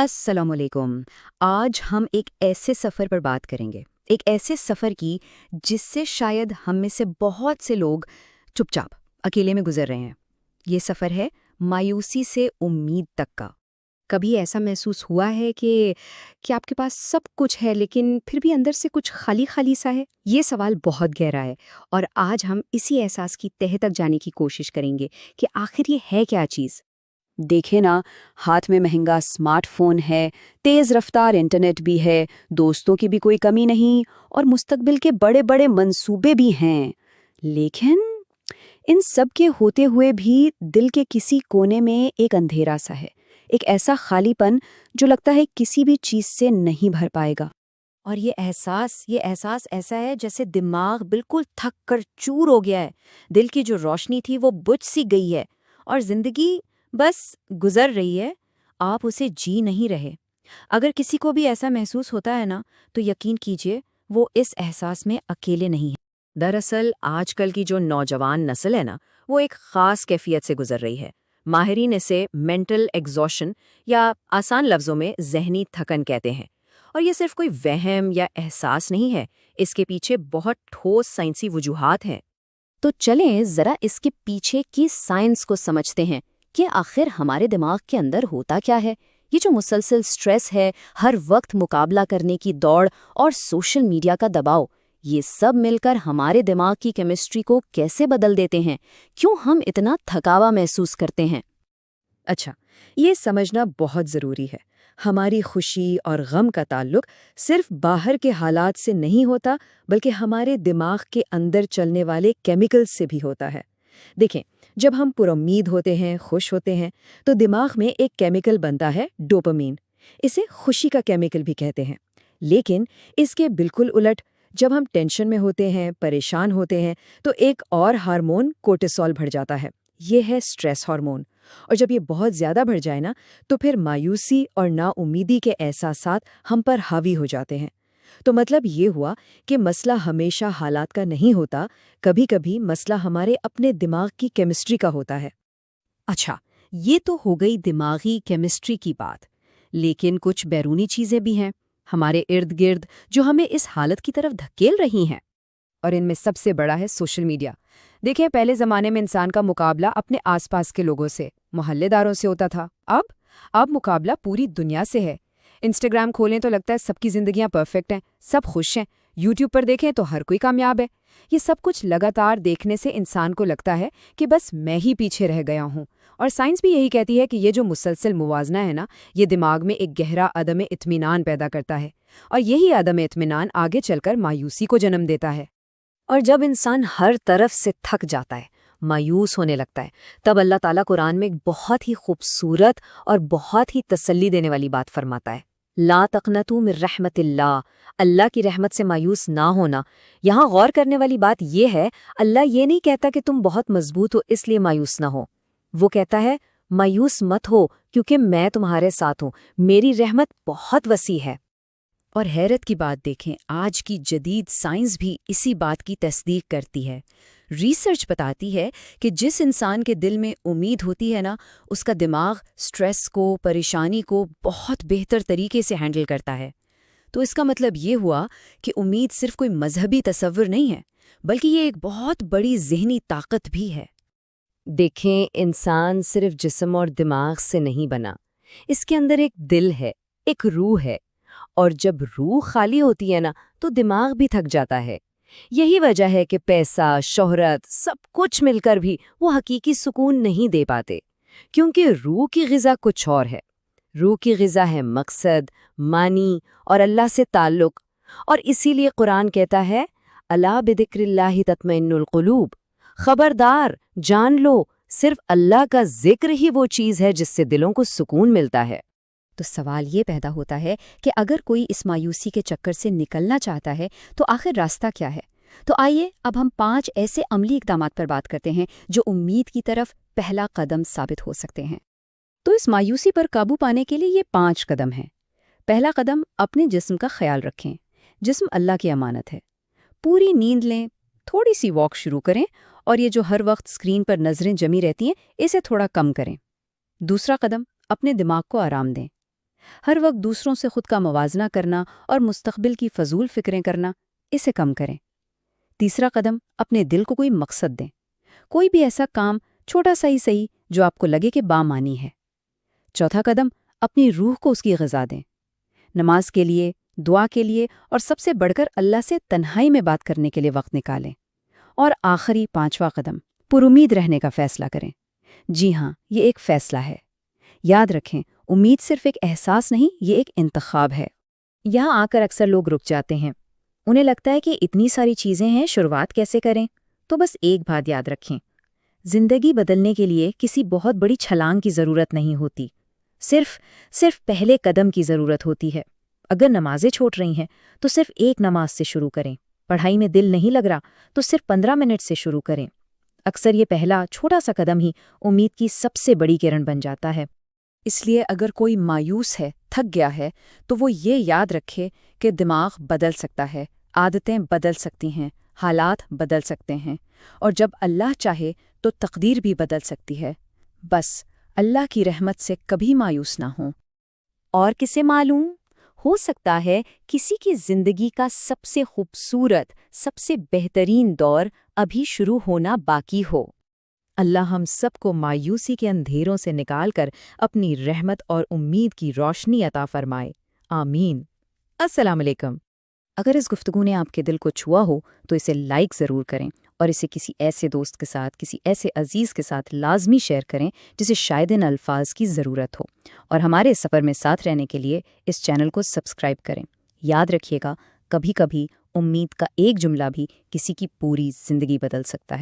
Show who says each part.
Speaker 1: السلام علیکم۔ آج ہم ایک ایسے سفر پر بات کریں گے، ایک ایسے سفر کی جس سے شاید ہم میں سے بہت سے لوگ چپ چاپ اکیلے میں گزر رہے ہیں۔ یہ سفر ہے مایوسی سے امید تک کا۔ کبھی ایسا محسوس ہوا ہے کہ آپ کے پاس سب کچھ ہے لیکن پھر بھی اندر سے کچھ خالی خالی سا ہے؟ یہ سوال بہت گہرا ہے اور آج ہم اسی احساس کی تہہ تک جانے کی کوشش کریں گے کہ آخر یہ ہے کیا چیز۔ دیکھے نا، ہاتھ میں مہنگا اسمارٹ فون ہے، تیز رفتار انٹرنیٹ بھی ہے، دوستوں کی بھی کوئی کمی نہیں اور مستقبل کے بڑے بڑے منصوبے بھی ہیں، لیکن ان سب کے ہوتے ہوئے بھی دل کے کسی کونے میں ایک اندھیرا سا ہے، ایک ایسا خالی پن جو لگتا ہے کسی بھی چیز سے نہیں بھر پائے گا۔ اور یہ احساس ایسا ہے جیسے دماغ بالکل تھک کر چور ہو گیا ہے، دل کی جو روشنی تھی وہ بجھ سی گئی ہے اور زندگی بس گزر رہی ہے، آپ اسے جی نہیں رہے۔ اگر کسی کو بھی ایسا محسوس ہوتا ہے نا، تو یقین کیجئے وہ اس احساس میں اکیلے نہیں ہے۔ دراصل آج کل کی جو نوجوان نسل ہے نا، وہ ایک خاص کیفیت سے گزر رہی ہے۔ ماہرین اسے مینٹل ایگزوشن یا آسان لفظوں میں ذہنی تھکن کہتے ہیں۔ اور یہ صرف کوئی وہم یا احساس نہیں ہے، اس کے پیچھے بہت ٹھوس سائنسی وجوہات ہیں۔ تو چلیں ذرا اس کے پیچھے کی سائنس کو سمجھتے ہیں کہ آخر ہمارے دماغ کے اندر ہوتا کیا ہے۔ یہ جو مسلسل سٹریس ہے، ہر وقت مقابلہ کرنے کی دوڑ اور سوشل میڈیا کا دباؤ، یہ سب مل کر ہمارے دماغ کی کیمسٹری کو کیسے بدل دیتے ہیں؟ کیوں ہم اتنا تھکاوا محسوس کرتے ہیں؟ اچھا، یہ سمجھنا بہت ضروری ہے۔ ہماری خوشی اور غم کا تعلق صرف باہر کے حالات سے نہیں ہوتا، بلکہ ہمارے دماغ کے اندر چلنے والے کیمیکل سے بھی ہوتا ہے۔ دیکھیں، جب ہم پر امید ہوتے ہیں، خوش ہوتے ہیں، تو دماغ میں ایک کیمیکل بنتا ہے ڈوپامین۔ اسے خوشی کا کیمیکل بھی کہتے ہیں۔ لیکن اس کے بالکل الٹ، جب ہم ٹینشن میں ہوتے ہیں، پریشان ہوتے ہیں، تو ایک اور ہارمون کورٹیسول بڑھ جاتا ہے۔ یہ ہے سٹریس ہارمون۔ اور جب یہ بہت زیادہ بڑھ جائے نا، تو پھر مایوسی اور نا امیدی کے احساسات ہم پر حاوی ہو جاتے ہیں۔ تو مطلب یہ ہوا کہ مسئلہ ہمیشہ حالات کا نہیں ہوتا، کبھی کبھی مسئلہ ہمارے اپنے دماغ کی کیمسٹری کا ہوتا ہے۔ اچھا، یہ تو ہو گئی دماغی کیمسٹری کی بات، لیکن کچھ بیرونی چیزیں بھی ہیں ہمارے ارد گرد جو ہمیں اس حالت کی طرف دھکیل رہی ہیں، اور ان میں سب سے بڑا ہے سوشل میڈیا۔ دیکھیں، پہلے زمانے میں انسان کا مقابلہ اپنے آس پاس کے لوگوں سے، محلے داروں سے ہوتا تھا۔ اب مقابلہ پوری دنیا سے ہے۔ انسٹاگرام کھولیں تو لگتا ہے سب کی زندگیاں پرفیکٹ ہیں، سب خوش ہیں۔ یوٹیوب پر دیکھیں تو ہر کوئی کامیاب ہے۔ یہ سب کچھ لگاتار دیکھنے سے انسان کو لگتا ہے کہ بس میں ہی پیچھے رہ گیا ہوں۔ اور سائنس بھی یہی کہتی ہے کہ یہ جو مسلسل موازنہ ہے نا، یہ دماغ میں ایک گہرا عدم اطمینان پیدا کرتا ہے، اور یہی عدم اطمینان آگے چل کر مایوسی کو جنم دیتا ہے۔ اور جب انسان ہر طرف سے تھک جاتا ہے، مایوس ہونے لگتا ہے، تب اللہ تعالیٰ قرآن میں ایک بہت ہی خوبصورت اور بہت ہی تسلی دینے والی بات فرماتا ہے، لا تقنطوا من رحمت اللہ کی رحمت سے مایوس نہ ہونا۔ یہاں غور کرنے والی بات یہ ہے، اللہ یہ نہیں کہتا کہ تم بہت مضبوط ہو اس لیے مایوس نہ ہو۔ وہ کہتا ہے مایوس مت ہو کیونکہ میں تمہارے ساتھ ہوں، میری رحمت بہت وسیع ہے۔ اور حیرت کی بات دیکھیں، آج کی جدید سائنس بھی اسی بات کی تصدیق کرتی ہے۔ ریسرچ بتاتی ہے کہ جس انسان کے دل میں امید ہوتی ہے نا، اس کا دماغ سٹریس کو، پریشانی کو بہت بہتر طریقے سے ہینڈل کرتا ہے۔ تو اس کا مطلب یہ ہوا کہ امید صرف کوئی مذہبی تصور نہیں ہے، بلکہ یہ ایک بہت بڑی ذہنی طاقت بھی ہے۔ دیکھیں، انسان صرف جسم اور دماغ سے نہیں بنا، اس کے اندر ایک دل ہے، ایک روح ہے، اور جب روح خالی ہوتی ہے نا، تو دماغ بھی تھک جاتا ہے۔ یہی وجہ ہے کہ پیسہ، شہرت، سب کچھ مل کر بھی وہ حقیقی سکون نہیں دے پاتے، کیونکہ روح کی غذا کچھ اور ہے۔ روح کی غذا ہے مقصد، معنی اور اللہ سے تعلق، اور اسی لیے قرآن کہتا ہے الا بذکر اللہ تطمئن القلوب، خبردار، جان لو، صرف اللہ کا ذکر ہی وہ چیز ہے جس سے دلوں کو سکون ملتا ہے۔ تو سوال یہ پیدا ہوتا ہے کہ اگر کوئی اس مایوسی کے چکر سے نکلنا چاہتا ہے تو آخر راستہ کیا ہے؟ تو آئیے اب ہم 5 ایسے عملی اقدامات پر بات کرتے ہیں جو امید کی طرف پہلا قدم ثابت ہو سکتے ہیں۔ تو اس مایوسی پر قابو پانے کے لیے یہ 5 قدم ہیں۔ پہلا قدم، اپنے جسم کا خیال رکھیں۔ جسم اللہ کی امانت ہے۔ پوری نیند لیں، تھوڑی سی واک شروع کریں، اور یہ جو ہر وقت اسکرین پر نظریں جمی رہتی ہیں، اسے تھوڑا کم کریں۔ دوسرا قدم، اپنے دماغ کو آرام دیں۔ ہر وقت دوسروں سے خود کا موازنہ کرنا اور مستقبل کی فضول فکریں کرنا، اسے کم کریں۔ تیسرا قدم، اپنے دل کو کوئی مقصد دیں۔ کوئی بھی ایسا کام، چھوٹا سا ہی صحیح، جو آپ کو لگے کہ بامانی ہے۔ چوتھا قدم، اپنی روح کو اس کی غذا دیں۔ نماز کے لیے، دعا کے لیے اور سب سے بڑھ کر اللہ سے تنہائی میں بات کرنے کے لیے وقت نکالیں۔ اور آخری پانچواں قدم، پر امید رہنے کا فیصلہ کریں۔ جی ہاں، یہ ایک فیصلہ ہے۔ یاد رکھیں، امید صرف ایک احساس نہیں، یہ ایک انتخاب ہے۔ یہاں آ کر اکثر لوگ رک جاتے ہیں۔ انہیں لگتا ہے کہ اتنی ساری چیزیں ہیں، شروعات کیسے کریں؟ تو بس ایک بات یاد رکھیں، زندگی بدلنے کے لیے کسی بہت بڑی چھلانگ کی ضرورت نہیں ہوتی، صرف پہلے قدم کی ضرورت ہوتی ہے۔ اگر نمازیں چھوٹ رہی ہیں تو صرف ایک نماز سے شروع کریں۔ پڑھائی میں دل نہیں لگ رہا تو صرف 15 منٹ سے شروع کریں۔ اکثر یہ پہلا چھوٹا سا قدم ہی امید کی سب سے بڑی کرن بن جاتا ہے۔ اس لیے اگر کوئی مایوس ہے، تھک گیا ہے، تو وہ یہ یاد رکھے کہ دماغ بدل سکتا ہے، عادتیں بدل سکتی ہیں، حالات بدل سکتے ہیں، اور جب اللہ چاہے تو تقدیر بھی بدل سکتی ہے۔ بس اللہ کی رحمت سے کبھی مایوس نہ ہوں۔ اور کسے معلوم، ہو سکتا ہے کسی کی زندگی کا سب سے خوبصورت، سب سے بہترین دور ابھی شروع ہونا باقی ہو۔ اللہ ہم سب کو مایوسی کے اندھیروں سے نکال کر اپنی رحمت اور امید کی روشنی عطا فرمائے، آمین۔ السلام علیکم۔ اگر اس گفتگو نے آپ کے دل کو چھوا ہو تو اسے لائک ضرور کریں، اور اسے کسی ایسے دوست کے ساتھ، کسی ایسے عزیز کے ساتھ لازمی شیئر کریں جسے شاید ان الفاظ کی ضرورت ہو۔ اور ہمارے اس سفر میں ساتھ رہنے کے لیے اس چینل کو سبسکرائب کریں۔ یاد رکھیے گا، کبھی کبھی امید کا ایک جملہ بھی کسی کی پوری زندگی بدل سکتا ہے۔